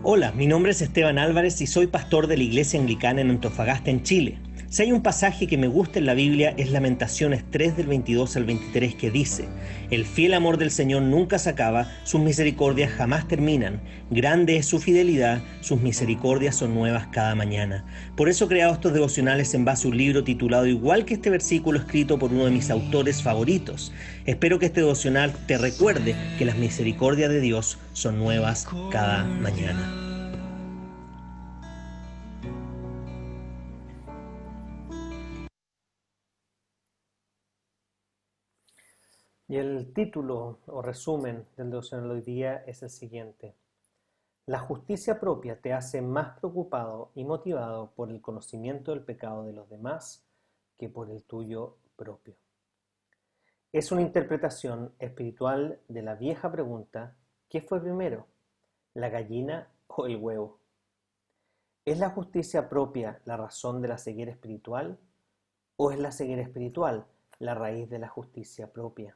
Hola, mi nombre es Esteban Álvarez y soy pastor de la Iglesia Anglicana en Antofagasta, en Chile. Si hay un pasaje que me gusta en la Biblia es Lamentaciones 3 del 22 al 23 que dice: El fiel amor del Señor nunca se acaba, sus misericordias jamás terminan. Grande es su fidelidad, sus misericordias son nuevas cada mañana. Por eso he creado estos devocionales en base a un libro titulado igual que este versículo, escrito por uno de mis autores favoritos. Espero que este devocional te recuerde que las misericordias de Dios son nuevas cada mañana. Y el título o resumen del devocional de hoy día es el siguiente: La justicia propia te hace más preocupado y motivado por el conocimiento del pecado de los demás que por el tuyo propio. Es una interpretación espiritual de la vieja pregunta: ¿qué fue primero, la gallina o el huevo? ¿Es la justicia propia la razón de la ceguera espiritual o es la ceguera espiritual la raíz de la justicia propia?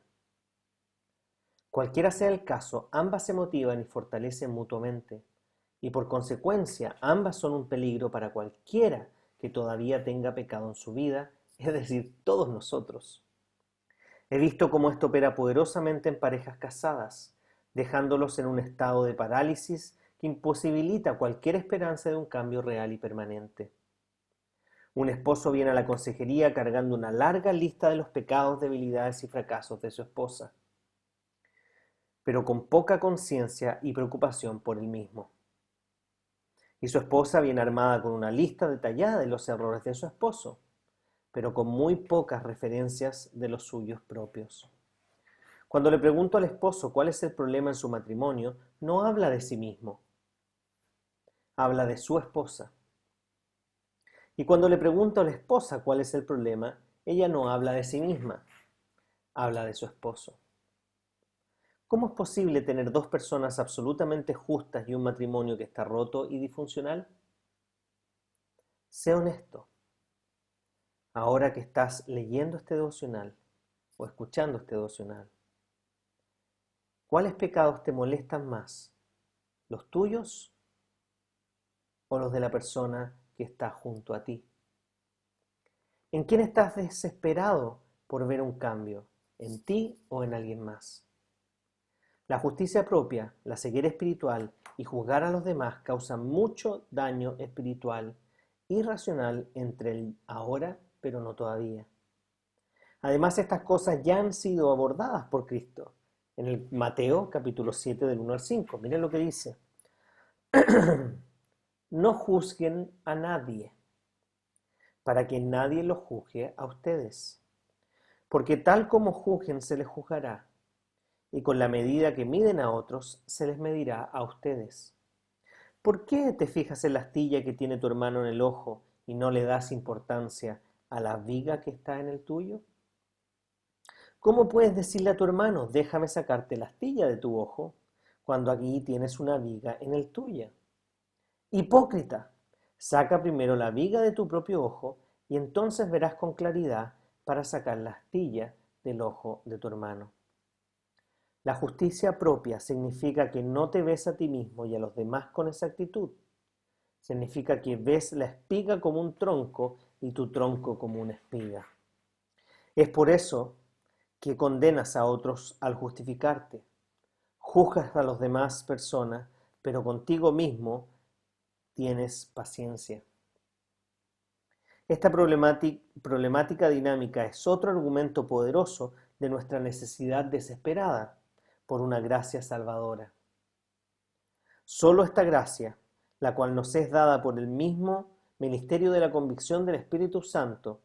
Cualquiera sea el caso, ambas se motivan y fortalecen mutuamente, y por consecuencia ambas son un peligro para cualquiera que todavía tenga pecado en su vida, es decir, todos nosotros. He visto cómo esto opera poderosamente en parejas casadas, dejándolos en un estado de parálisis que imposibilita cualquier esperanza de un cambio real y permanente. Un esposo viene a la consejería cargando una larga lista de los pecados, debilidades y fracasos de su esposa, pero con poca conciencia y preocupación por el mismo. Y su esposa viene armada con una lista detallada de los errores de su esposo, pero con muy pocas referencias de los suyos propios. Cuando le pregunto al esposo cuál es el problema en su matrimonio, no habla de sí mismo, habla de su esposa. Y cuando le pregunto a la esposa cuál es el problema, ella no habla de sí misma, habla de su esposo. ¿Cómo es posible tener dos personas absolutamente justas y un matrimonio que está roto y disfuncional? Sé honesto. Ahora que estás leyendo este devocional o escuchando este devocional, ¿cuáles pecados te molestan más? ¿Los tuyos o los de la persona que está junto a ti? ¿En quién estás desesperado por ver un cambio? ¿En ti o en alguien más? La justicia propia, la ceguera espiritual y juzgar a los demás causan mucho daño espiritual y racional entre el ahora, pero no todavía. Además, estas cosas ya han sido abordadas por Cristo en el Mateo capítulo 7 del 1 al 5. Miren lo que dice: No juzguen a nadie, para que nadie los juzgue a ustedes, porque tal como juzguen se les juzgará, y con la medida que miden a otros se les medirá a ustedes. ¿Por qué te fijas en la astilla que tiene tu hermano en el ojo y no le das importancia a la viga que está en el tuyo? ¿Cómo puedes decirle a tu hermano: déjame sacarte la astilla de tu ojo, cuando aquí tienes una viga en el tuyo? Hipócrita, saca primero la viga de tu propio ojo y entonces verás con claridad para sacar la astilla del ojo de tu hermano. La justicia propia significa que no te ves a ti mismo y a los demás con exactitud. Significa que ves la espiga como un tronco y tu tronco como una espiga. Es por eso que condenas a otros al justificarte. Juzgas a las demás personas, pero contigo mismo tienes paciencia. Esta problemática dinámica es otro argumento poderoso de nuestra necesidad desesperada por una gracia salvadora. Solo esta gracia, la cual nos es dada por el mismo ministerio de la convicción del Espíritu Santo,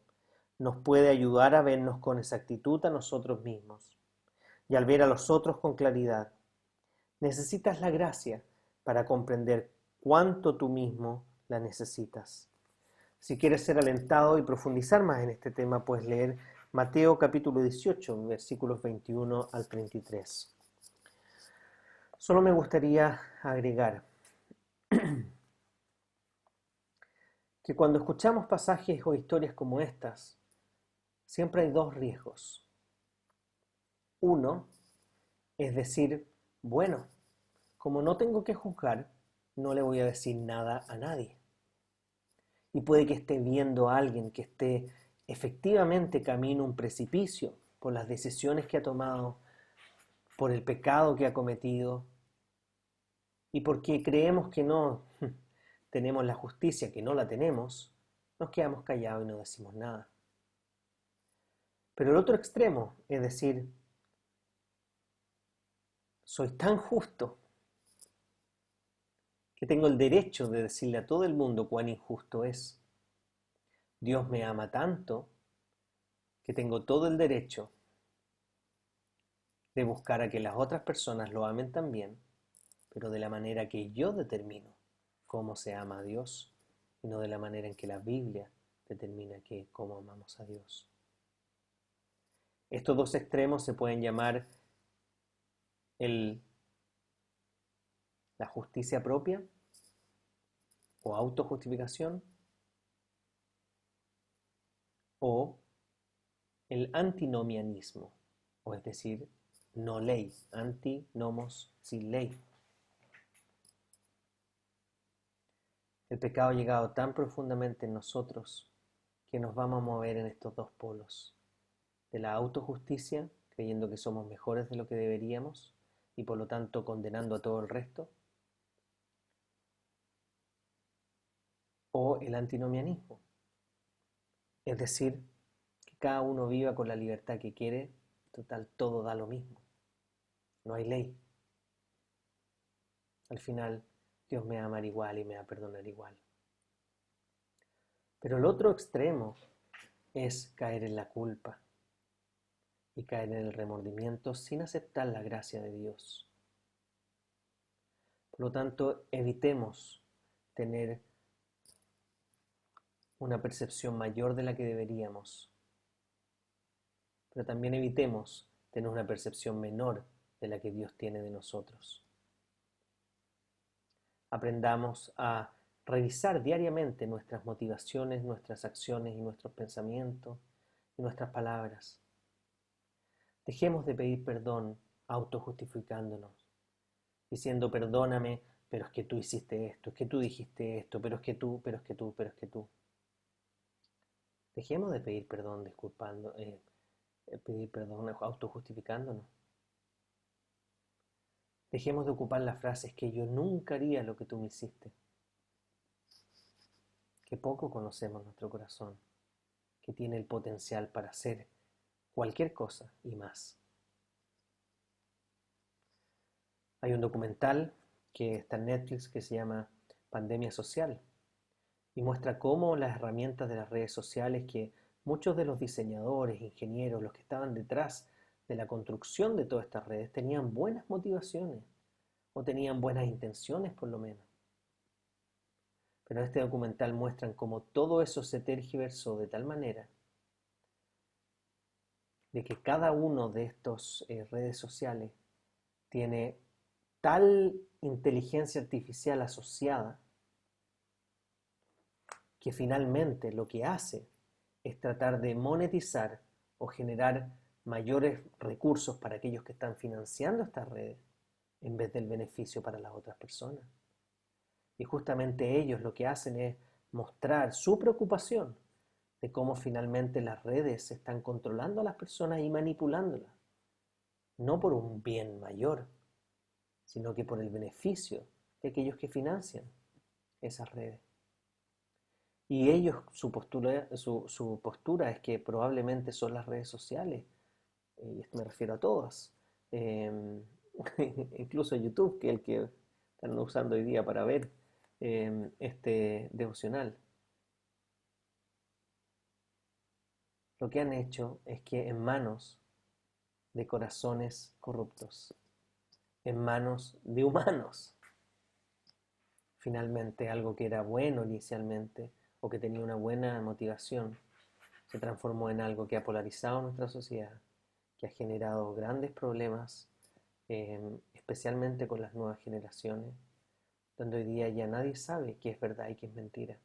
nos puede ayudar a vernos con exactitud a nosotros mismos y al ver a los otros con claridad. Necesitas la gracia para comprender cuánto tú mismo la necesitas. Si quieres ser alentado y profundizar más en este tema, puedes leer Mateo capítulo 18, versículos 21 al 33. Solo me gustaría agregar que cuando escuchamos pasajes o historias como estas, siempre hay dos riesgos. Uno es decir: bueno, como no tengo que juzgar, no le voy a decir nada a nadie. Y puede que esté viendo a alguien que esté efectivamente camino a un precipicio por las decisiones que ha tomado, por el pecado que ha cometido, y porque creemos que no tenemos la justicia, que no la tenemos, nos quedamos callados y no decimos nada. Pero el otro extremo, es decir, soy tan justo que tengo el derecho de decirle a todo el mundo cuán injusto es. Dios me ama tanto que tengo todo el derecho de buscar a que las otras personas lo amen también, pero de la manera que yo determino cómo se ama a Dios y no de la manera en que la Biblia determina que cómo amamos a Dios. Estos dos extremos se pueden llamar la justicia propia o autojustificación o el antinomianismo, o es decir, no ley, antinomos, sin ley. El pecado ha llegado tan profundamente en nosotros que nos vamos a mover en estos dos polos, de la autojusticia, creyendo que somos mejores de lo que deberíamos y por lo tanto condenando a todo el resto, o el antinomianismo, es decir, que cada uno viva con la libertad que quiere, total, todo da lo mismo, no hay ley. Al final, Dios me va a amar igual y me va a perdonar igual. Pero el otro extremo es caer en la culpa y caer en el remordimiento sin aceptar la gracia de Dios. Por lo tanto, evitemos tener una percepción mayor de la que deberíamos, pero también evitemos tener una percepción menor de la que Dios tiene de nosotros. Aprendamos a revisar diariamente nuestras motivaciones, nuestras acciones y nuestros pensamientos y nuestras palabras. Dejemos de pedir perdón autojustificándonos, diciendo perdóname, pero es que tú hiciste esto, es que tú dijiste esto, pero es que tú, pero es que tú, pero es que tú. Dejemos de pedir perdón pedir perdón autojustificándonos. Dejemos de ocupar las frases que yo nunca haría lo que tú me hiciste. Que poco conocemos nuestro corazón, que tiene el potencial para hacer cualquier cosa y más. Hay un documental que está en Netflix que se llama Pandemia Social y muestra cómo las herramientas de las redes sociales que muchos de los diseñadores, ingenieros, los que estaban detrás de la construcción de todas estas redes tenían buenas motivaciones o tenían buenas intenciones por lo menos. Pero en este documental muestran cómo todo eso se tergiversó de tal manera de que cada uno de estos redes sociales tiene tal inteligencia artificial asociada que finalmente lo que hace es tratar de monetizar o generar mayores recursos para aquellos que están financiando estas redes en vez del beneficio para las otras personas. Y justamente ellos lo que hacen es mostrar su preocupación de cómo finalmente las redes están controlando a las personas y manipulándolas, no por un bien mayor, sino que por el beneficio de aquellos que financian esas redes. Y ellos, su postura es que probablemente son las redes sociales, y me refiero a todas, incluso YouTube, que es el que están usando hoy día para ver este devocional. Lo que han hecho es que en manos de corazones corruptos, en manos de humanos, finalmente algo que era bueno inicialmente o que tenía una buena motivación, se transformó en algo que ha polarizado nuestra sociedad, que ha generado grandes problemas, especialmente con las nuevas generaciones, donde hoy día ya nadie sabe qué es verdad y qué es mentira.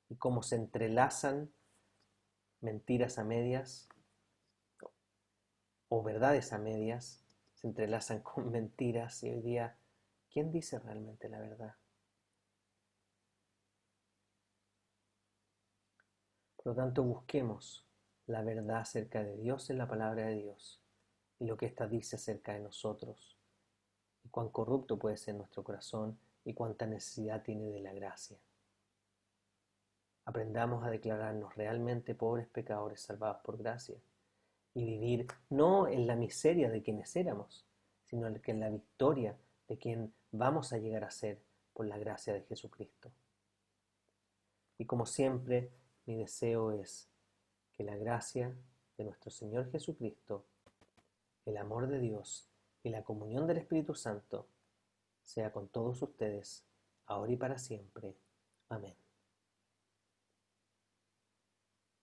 Y cómo se entrelazan mentiras a medias o verdades a medias, se entrelazan con mentiras y hoy día ¿Quién dice realmente la verdad? Por lo tanto, busquemos la verdad acerca de Dios en la palabra de Dios y lo que ésta dice acerca de nosotros y cuán corrupto puede ser nuestro corazón y cuánta necesidad tiene de la gracia. Aprendamos a declararnos realmente pobres pecadores salvados por gracia y vivir no en la miseria de quienes éramos, sino en la victoria de quien vamos a llegar a ser por la gracia de Jesucristo. Y como siempre, mi deseo es que la gracia de nuestro Señor Jesucristo, el amor de Dios y la comunión del Espíritu Santo sea con todos ustedes, ahora y para siempre. Amén.